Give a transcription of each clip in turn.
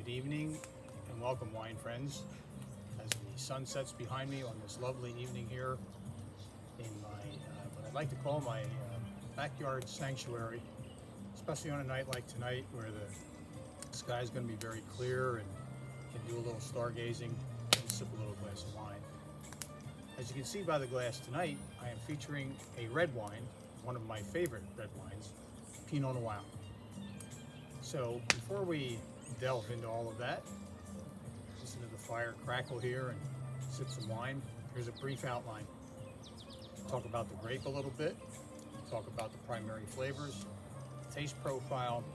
Good evening and welcome, wine friends, as the sun sets behind me on this lovely evening here in my what I'd like to call my backyard sanctuary, especially on a night like tonight where the sky is going to be very clear and can do a little stargazing and sip a little glass of wine. As you can see by the glass tonight, I am featuring a red wine, one of my favorite red wines, Pinot Noir. So before we delve into all of that, listen to the fire crackle here and sip some wine, here's a brief outline. Talk about the grape a little bit, talk about the primary flavors, taste profile,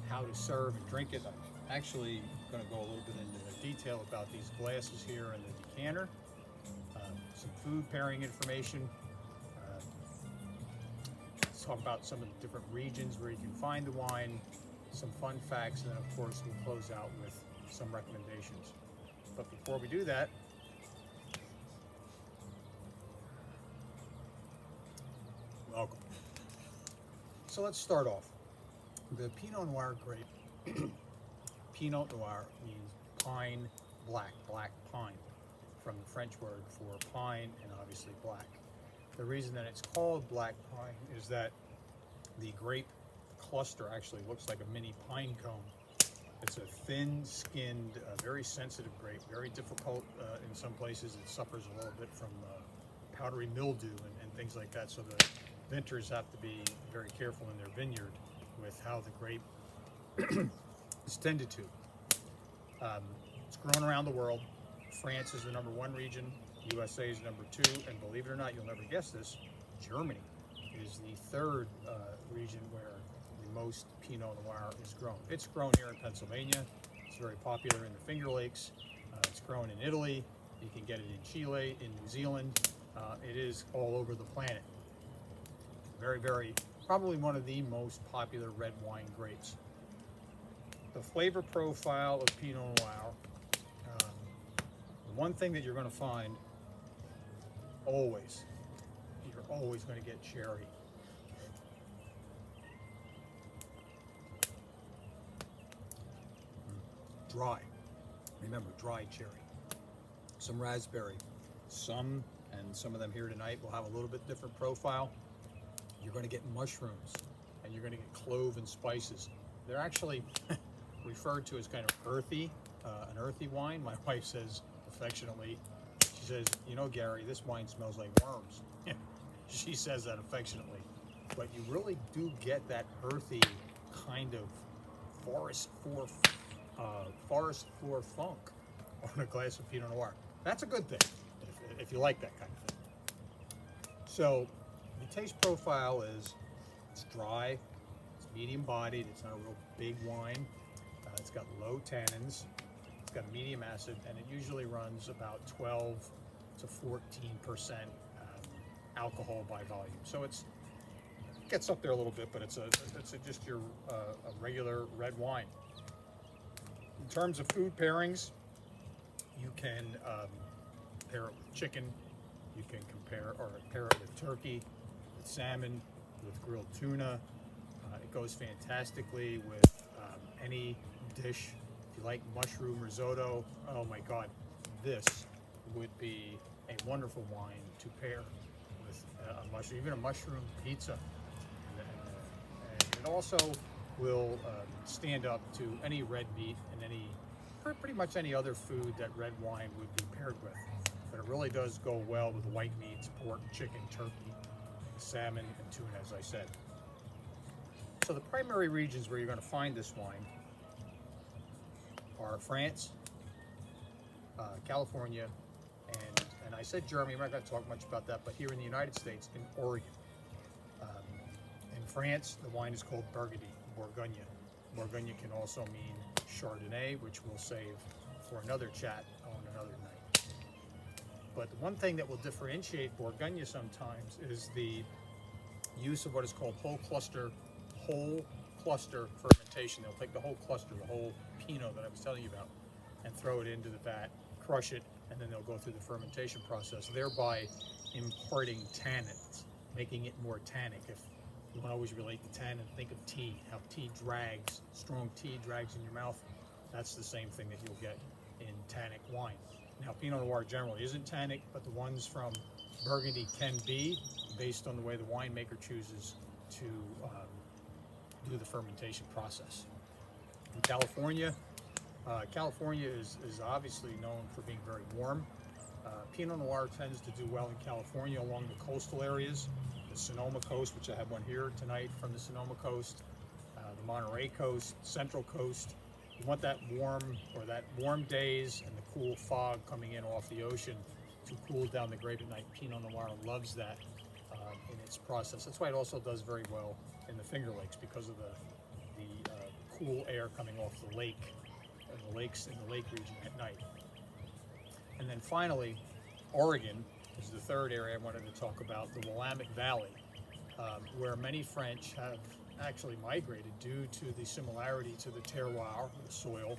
how to serve and drink it. I'm actually going to go a little bit into detail about these glasses here and the decanter, some food pairing information. Let's talk about some of the different regions where you can find the wine, some fun facts, and then of course we'll close out with some recommendations. But before we do that, welcome. So let's start off. The Pinot Noir grape, Pinot Noir means pine black, black pine, from the French word for pine and obviously black. The reason that it's called black pine is that the grape cluster actually looks like a mini pine cone. It's a thin-skinned, very sensitive grape, very difficult in some places. It suffers a little bit from powdery mildew and things like that, so the vintners have to be very careful in their vineyard with how the grape is tended to. It's grown around the world. France is the #1 region, USA is #2, and believe it or not, you'll never guess this, Germany is the third region where the most Pinot Noir is grown. It's grown here in Pennsylvania. It's very popular in the Finger Lakes. It's grown in Italy. You can get it in Chile, in New Zealand. It is all over the planet. Very, very, probably one of the most popular red wine grapes. The flavor profile of Pinot Noir, the one thing that you're going to find always, you're always going to get cherry. Dry. Remember, dry cherry. Some raspberry. Some of them here tonight will have a little bit different profile. You're going to get mushrooms, and you're going to get clove and spices. They're actually referred to as kind of earthy, an earthy wine. My wife says affectionately, she says, "You know, Gary, this wine smells like worms." She says that affectionately. But you really do get that earthy kind of forest floor funk on a glass of Pinot Noir. That's a good thing, if you like that kind of thing. So the taste profile is, it's dry, it's medium bodied, it's not a real big wine, it's got low tannins, it's got a medium acid, and it usually runs about 12 to 14% alcohol by volume. So it gets up there a little bit, but it's just your a regular red wine. In terms of food pairings, you can pair it with chicken, you can pair it with turkey, with salmon, with grilled tuna. It goes fantastically with any dish. If you like mushroom risotto, oh my God, this would be a wonderful wine to pair with a mushroom, even a mushroom pizza. And it also will stand up to any red meat and pretty much any other food that red wine would be paired with. But it really does go well with white meats, pork, chicken, turkey, salmon, and tuna, as I said. So the primary regions where you're going to find this wine are France, California, and I said Germany. I'm not going to talk much about that, but here in the United States, in Oregon. In France, the wine is called Burgundy, Bourgogne. Bourgogne can also mean Chardonnay, which we'll save for another chat on another night. But the one thing that will differentiate Bourgogne sometimes is the use of what is called whole cluster fermentation. They'll take the whole cluster, the whole Pinot that I was telling you about, and throw it into the vat, crush it, and then they'll go through the fermentation process, thereby imparting tannins, making it more tannic. If you want to always relate to tannin, think of tea, how tea drags, strong tea drags in your mouth. that's the same thing that you'll get in tannic wine. Now, Pinot Noir generally isn't tannic, but the ones from Burgundy can be, based on the way the winemaker chooses to do the fermentation process. In California, California is obviously known for being very warm. Pinot Noir tends to do well in California along the coastal areas, the Sonoma coast, which I have one here tonight from the Sonoma coast, the Monterey coast, Central coast. You want that warm days and the cool fog coming in off the ocean to cool down the grape at night. Pinot Noir loves that in its process. That's why it also does very well in the Finger Lakes, because of the cool air coming off the lake, and the lakes in the lake region at night. And then finally, Oregon is the third area I wanted to talk about, the Willamette Valley, where many French have actually migrated due to the similarity to the terroir, the soil,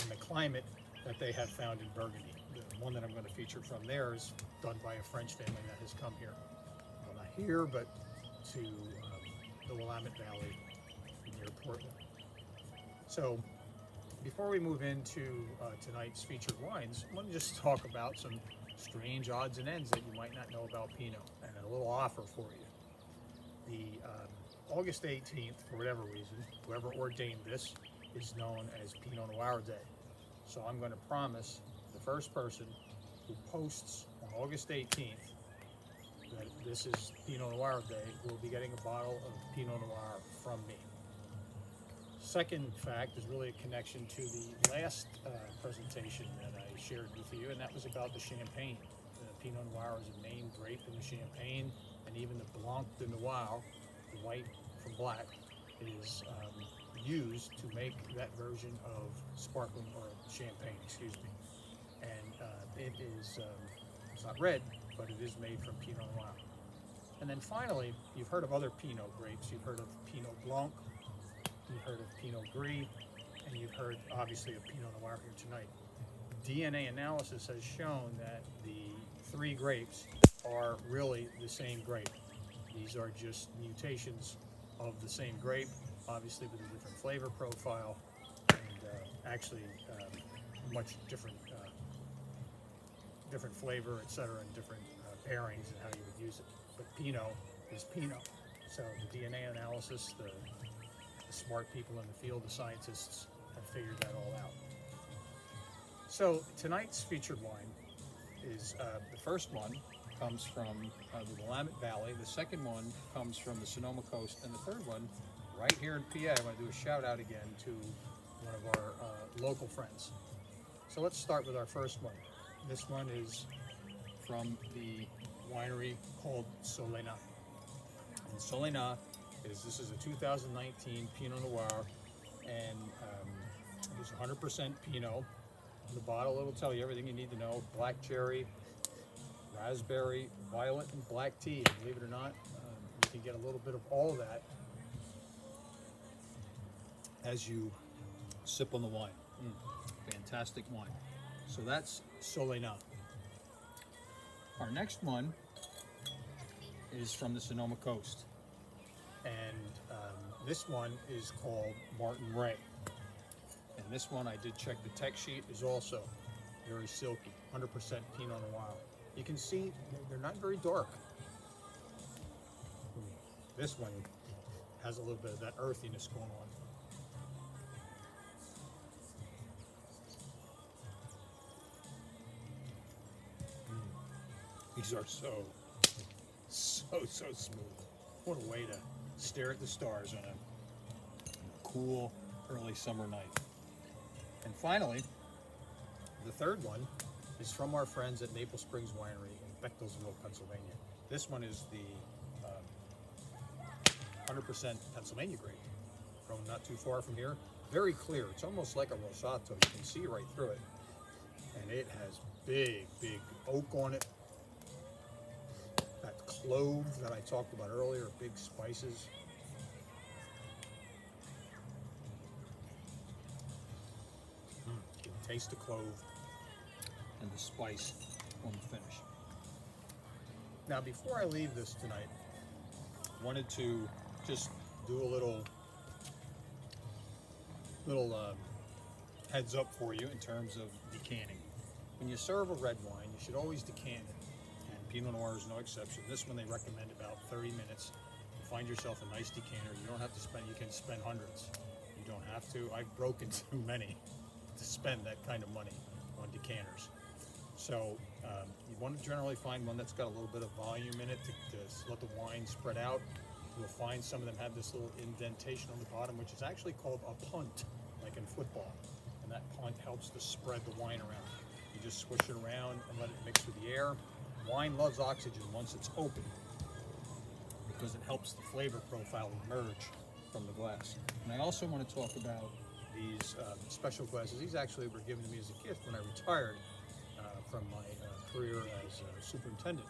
and the climate that they have found in Burgundy. The one that I'm going to feature from there is done by a French family that has come here. Well, not here, but to the Willamette Valley near Portland. So before we move into tonight's featured wines, I want to just talk about some strange odds and ends that you might not know about Pinot, and a little offer for you. The August 18th, for whatever reason, whoever ordained this, is known as Pinot Noir Day. So I'm going to promise the first person who posts on August 18th that this is Pinot Noir Day will be getting a bottle of Pinot Noir from me. Second fact is really a connection to the last presentation that I shared with you, and that was about the Champagne. The Pinot Noir is a main grape in the Champagne, and even the Blanc de Noir, the white from black, is used to make that version of sparkling, or champagne, excuse me. And it is, it's not red, but it is made from Pinot Noir. And then finally, you've heard of other Pinot grapes. You've heard of Pinot Blanc, you've heard of Pinot Gris, and you've heard, obviously, of Pinot Noir here tonight. DNA analysis has shown that the three grapes are really the same grape. These are just mutations of the same grape, obviously with a different flavor profile, and actually much different different flavor, etc., and different pairings and how you would use it. But Pinot is Pinot. So the DNA analysis, the smart people in the field, the scientists, have figured that all out. So tonight's featured wine is the first one comes from the Willamette Valley, the second one comes from the Sonoma coast, and the third one right here in PA. I want to do a shout out again to one of our local friends. So let's start with our first one. This one is from the winery called Solena. And Solena this is a 2019 Pinot Noir, and it's 100% Pinot. The bottle, it'll tell you everything you need to know: black cherry, raspberry, violet, and black tea. And believe it or not, you can get a little bit of all of that as you sip on the wine. Fantastic wine. So that's Solena. Our next one is from the Sonoma coast, and this one is called Martin Ray. And this one, I did check the tech sheet, is also very silky, 100% Pinot Noir. You can see they're not very dark. This one has a little bit of that earthiness going on. These are so smooth. What a way to stare at the stars on a cool early summer night. And finally, the third one is from our friends at Maple Springs Winery in Bechtelsville, Pennsylvania. This one is the 100% Pennsylvania grape, grown not too far from here. Very clear. It's almost like a Rosato. You can see right through it. And it has big oak on it. That clove that I talked about earlier, big spices. You can taste the clove and the spice on the finish. Now, before I leave this tonight, I wanted to just do a little heads up for you in terms of decanting. When you serve a red wine, you should always decant it, and Pinot Noir is no exception. This one they recommend about 30 minutes. You find yourself a nice decanter. You don't have to spend, you can spend hundreds. You don't have to. I've broken too many to spend that kind of money on decanters. So you want to generally find one that's got a little bit of volume in it to let the wine spread out. You'll find some of them have this little indentation on the bottom, which is actually called a punt, like in football. And that punt helps to spread the wine around. You just swish it around and let it mix with the air. Wine loves oxygen once it's open because it helps the flavor profile emerge from the glass. And I also want to talk about these special glasses. These actually were given to me as a gift when I retired from my career as a superintendent.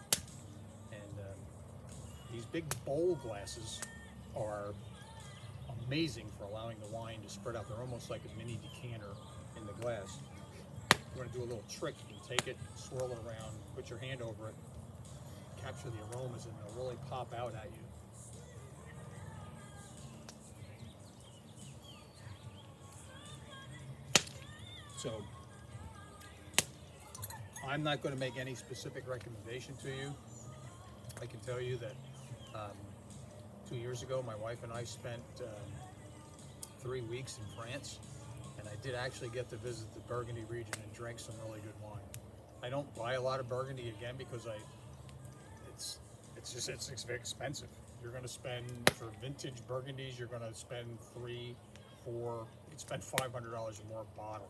And these big bowl glasses are amazing for allowing the wine to spread out. They're almost like a mini decanter in the glass. You want to do a little trick. You can take it, swirl it around, put your hand over it, capture the aromas, and they'll really pop out at you. So I'm not going to make any specific recommendation to you. I can tell you that 2 years ago, my wife and I spent 3 weeks in France, and I did actually get to visit the Burgundy region and drink some really good wine. I don't buy a lot of Burgundy again because it's very expensive. You're going to spend for vintage Burgundies. You're going to spend $3, $4, you can spend $500 or more a bottle.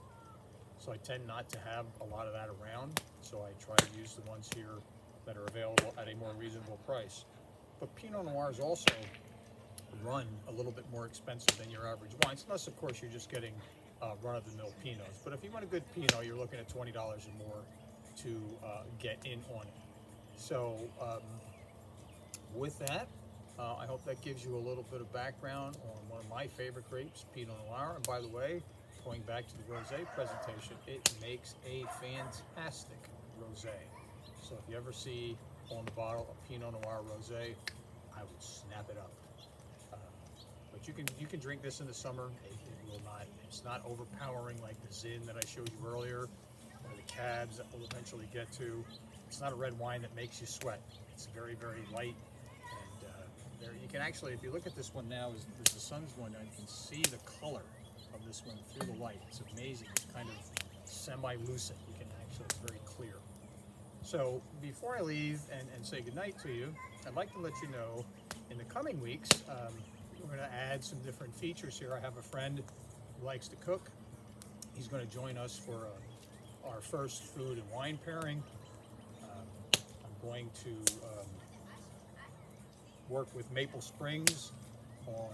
So I tend not to have a lot of that around. So I try to use the ones here that are available at a more reasonable price. But Pinot Noirs also run a little bit more expensive than your average wines, unless of course you're just getting run-of-the-mill Pinots. But if you want a good Pinot, you're looking at $20 or more to get in on it. So with that, I hope that gives you a little bit of background on one of my favorite grapes, Pinot Noir. And by the way, going back to the rosé presentation, it makes a fantastic rosé. So if you ever see on the bottle a Pinot Noir rosé, I would snap it up. But you can drink this in the summer. It will not. It's not overpowering like the Zin that I showed you earlier, or the Cabs that we'll eventually get to. It's not a red wine that makes you sweat. It's very, very light. And there you can actually, if you look at this one now, as the sun's going down, you can see the color of this one through the light. It's amazing. It's kind of semi-lucid. You can actually, it's very clear. So before I leave and say goodnight to you, I'd like to let you know in the coming weeks, we're going to add some different features here. I have a friend who likes to cook. He's going to join us for our first food and wine pairing. I'm going to work with Maple Springs on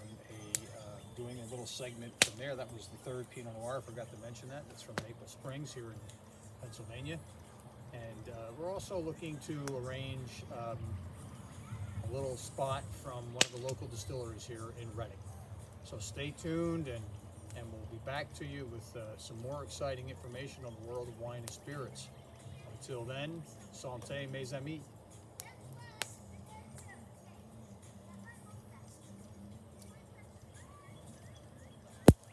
doing a little segment from there. That was the third Pinot Noir. I forgot to mention that. That's from Maple Springs here in Pennsylvania. And we're also looking to arrange a little spot from one of the local distilleries here in Reading. So stay tuned, and we'll be back to you with some more exciting information on the world of wine and spirits. Until then, santé mes amis.